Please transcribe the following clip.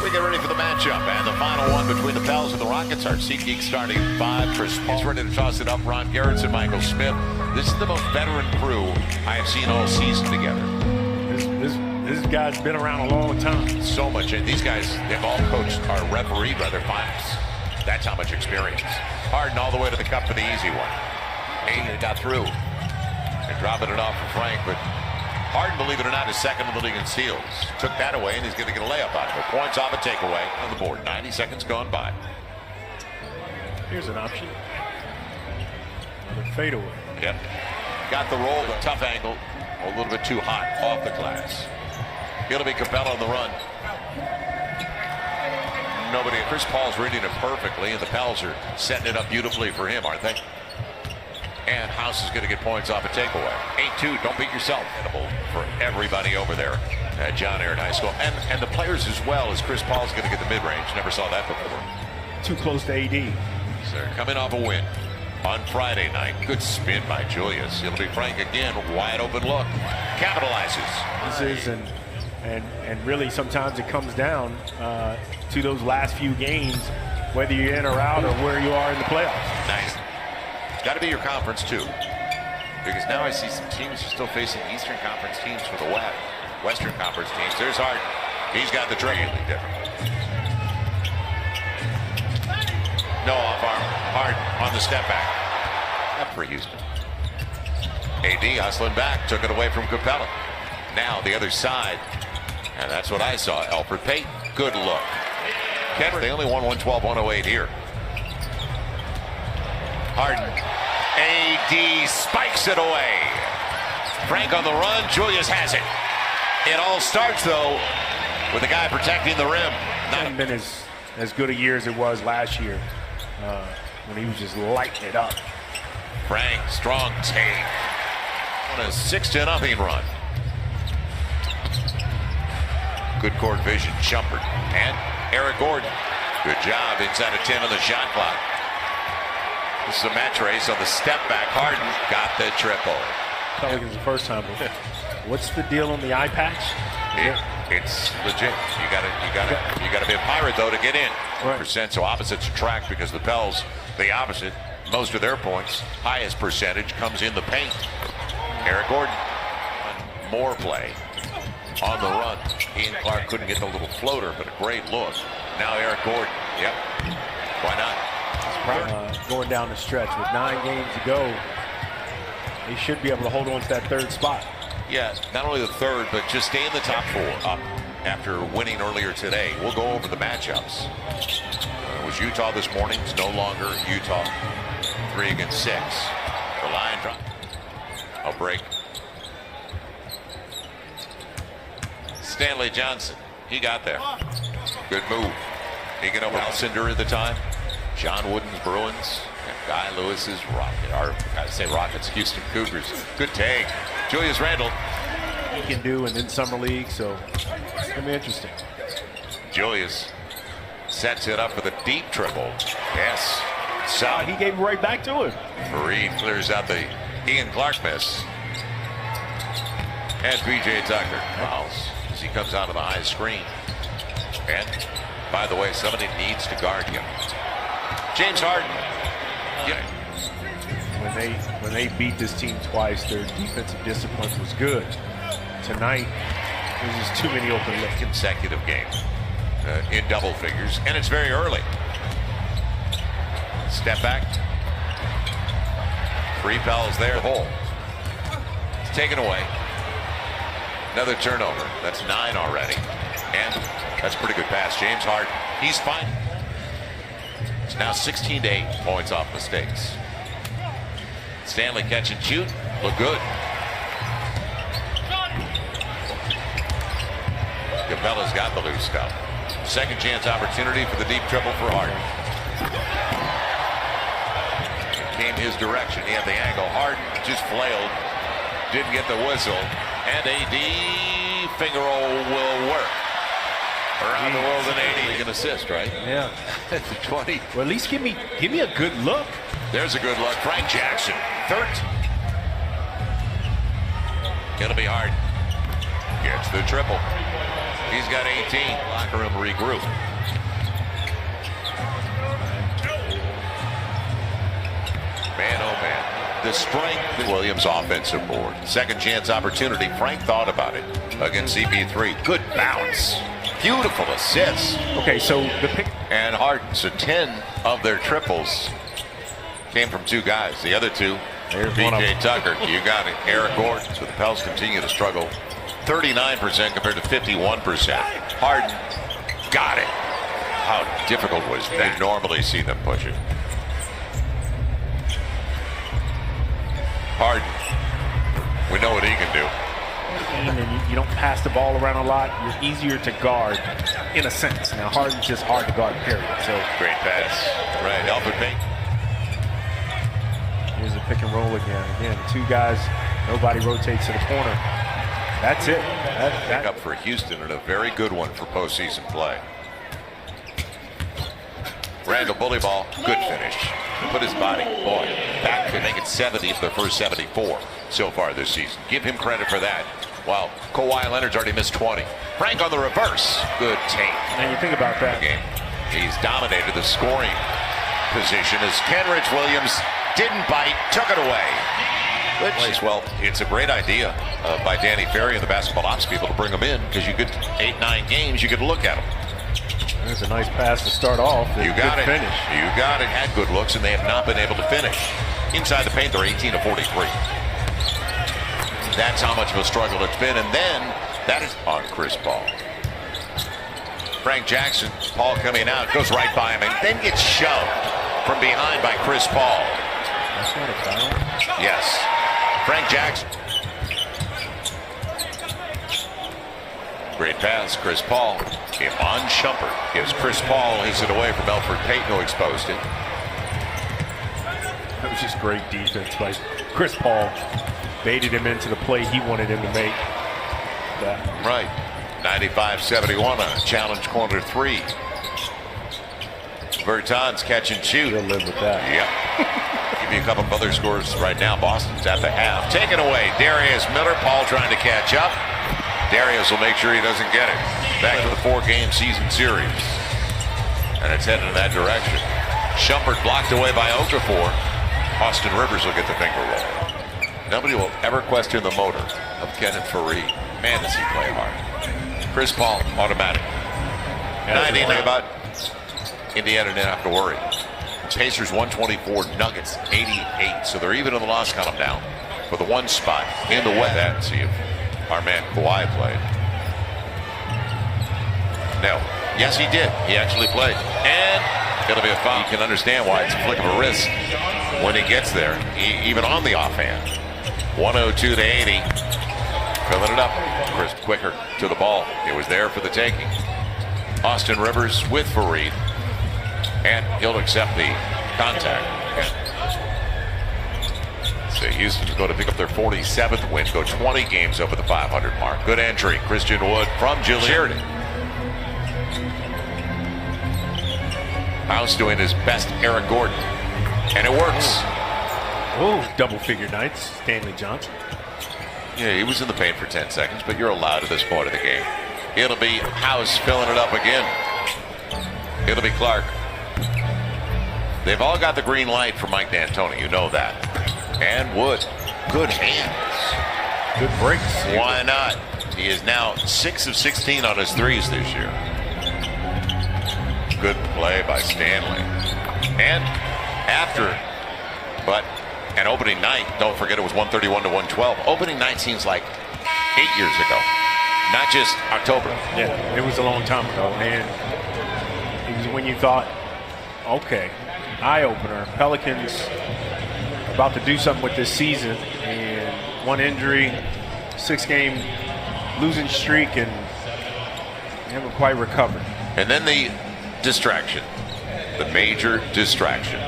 We get ready for the matchup, and the final one between the Pels and the Rockets. Our SeatGeek starting at 5. Chris Paul's ready to toss it up. Ron Garrettson, Michael Smith. This is the most veteran crew I have seen all season together. This guy's been around a long time. So much. And these guys, they've all coached or refereed rather finals. That's how much experience. Harden all the way to the cup for the easy one. Ayton got through. And dropping it off for Frank, but Harden, believe it or not, is second in the league in steals. Took that away, and he's going to get a layup out of it. Points off a takeaway on the board. 90 seconds gone by. Here's an option. Another fadeaway. Yep. Got the roll, the tough angle. A little bit too hot off the glass. It'll be Capella on the run. Nobody. Chris Paul's reading it perfectly, and the Pels are setting it up beautifully for him, aren't they? And House is going to get points off a takeaway. 8-2, don't beat yourself. For everybody over there at John Ehret High School. And the players as well, as Chris Paul's going to get the mid-range. Never saw that before. Too close to AD. So they're coming off a win on Friday night. Good spin by Julius. It'll be Frank again. Wide open look. Capitalizes. This is, and really sometimes it comes down to those last few games, whether you're in or out or where you are in the playoffs. Nice. Got to be your conference too, because now I see some teams are still facing Eastern Conference teams for the Western Conference teams. There's Harden. He's got the trade. No off arm. Harden on the step back. Up for Houston. AD hustling back, took it away from Capella. Now the other side, and that's what I saw. Elfrid Payton, good look. They only won 112-108 here. Harden. AD spikes it away. Frank on the run. Julius has it. It all starts, though, with the guy protecting the rim. Not been as good a year as it was last year when he was just lighting it up. Frank, strong take. On a 6-0 run. Good court vision. Shumpert and Eric Gordon. Good job inside of 10 on the shot clock. This is a match race on the step back. Harden got the triple. Pelicans the first time. What's the deal on the eye patch? It's legit. You gotta be a pirate though to get in. Right. Percent, so opposites attract, because the Pels, the opposite, most of their points, highest percentage comes in the paint. Eric Gordon, more play on the run. Ian Clark couldn't get the little floater, but a great look. Now Eric Gordon. Yep. Why not? Going down the stretch with 9 games to go, they should be able to hold on to that third spot. Yeah, not only the third, but just stay in the top 4 up after winning earlier today. We'll go over the matchups. It was Utah this morning. It's no longer Utah 3 against 6. The line drop. A break. Stanley Johnson. He got there. Good move. He can over Alcindor at the time. John Wooden's Bruins, and Guy Lewis's Rockets, Houston Cougars. Good take. Julius Randle. He can do, and in summer league, so it's going to be interesting. Julius sets it up for the deep triple. Yes. So he gave it right back to him. Fareed clears out the Ian Clark miss. And PJ Tucker fouls as he comes out of the high screen. And, by the way, somebody needs to guard him. James Harden. Yeah. When they beat this team twice, their defensive discipline was good. Tonight, there's just too many open looks. Consecutive game in double figures, and it's very early. Step back. 3 Pels there. The hole. It's taken away. Another turnover. That's 9 already. And that's a pretty good pass. James Harden. He's fine. It's now 16-8 points off mistakes. Stanley catch and shoot. Look good. Capella's got the loose stuff. Second chance opportunity for the deep triple for Harden. It came his direction. He had the angle. Harden just flailed. Didn't get the whistle. And AD finger roll will work. Around the world in 80. He can assist, right? Yeah. At the 20. Well, at least give me a good look. There's a good look. Frank Jackson. 13. It'll be hard. Gets the triple. He's got 18. Locker room regroup. Man, oh man. The strength. Williams offensive board. Second chance opportunity. Frank thought about it against CP3. Good bounce. Beautiful assist. Okay, so the pick. And Harden. So 10 of their triples came from two guys. The other two, PJ Tucker. You got it. Eric Gordon. So the Pels continue to struggle. 39% compared to 51%. Harden got it. How difficult was that? You normally see them push it. Harden. We know what he can do. And you don't pass the ball around a lot. You're easier to guard, in a sense. Now Harden's just hard to guard, period. So great pass. Right, Alfred Payton. Here's a pick and roll again. Again, two guys. Nobody rotates to the corner. That's it. Pick up for Houston and a very good one for postseason play. Randall bully ball. Good finish. Put his body. Boy, back to make it 70 for the first 74 so far this season. Give him credit for that. While Kawhi Leonard's already missed 20. Frank on the reverse. Good take. And you think about that game. He's dominated the scoring position as Kenrich Williams didn't bite, took it away. Good place. Well, it's a great idea by Danny Ferry and the basketball ops people to bring them in because you could 8-9 games, you could look at them. There's a nice pass to start off. You got it. Finish. You got it. Had good looks, and they have not been able to finish. Inside the paint, they're 18 of 43. That's how much of a struggle it's been. And then that is on Chris Paul. Frank Jackson, Paul coming out, goes right by him, and then gets shoved from behind by Chris Paul. That's not a foul. Yes. Frank Jackson. Great pass, Chris Paul. On Shumpert. Gives Chris Paul, he's it away from Elfrid Payton, who exposed it. That was just great defense by Chris Paul. Baited him into the play he wanted him to make. Right. 95-71 on a challenge corner three. Bertans catch and shoot. He'll live with that. Yeah. Give you a couple of other scores right now. Boston's at the half. Taken away. Darius Miller. Paul trying to catch up. Darius will make sure he doesn't get it. Back to the 4-game season series. And it's headed in that direction. Shumpert blocked away by Okafor. Austin Rivers will get the finger roll. Nobody will ever question the motor of Kenneth Faried. Man, does he play hard. Chris Paul, automatic. 99 about Indiana didn't have to worry. Pacers 124, Nuggets 88. So they're even in the loss column now for the one spot in the West. That see if our man Kawhi played. No. Yes, he did. He actually played. And it'll be a foul. You can understand why it's a flick of a wrist when he gets there, even on the offhand. 102 to 80. Filling it up. Chris quicker to the ball. It was there for the taking. Austin Rivers with Faried. And he'll accept the contact. So Houston's going to pick up their 47th win. Go 20 games over the 500 mark. Good entry. Christian Wood from Julian. Sheridan. House doing his best, Eric Gordon. And it works. Oh, double-figure nights, Stanley Johnson. Yeah, he was in the paint for 10 seconds, but you're allowed at this point of the game. It'll be House filling it up again. It'll be Clark. They've all got the green light from Mike D'Antoni. You know that. And Wood. Good hands. Good breaks. Why not? He is now 6 of 16 on his threes this year. Good play by Stanley. And after, but an opening night, don't forget it was 131 to 112. Opening night seems like 8 years ago, not just October. Yeah, it was a long time ago. And it was when you thought, okay, eye-opener. Pelicans about to do something with this season, and one injury, 6-game losing streak, and they haven't quite recovered. And then the distraction, the major distraction.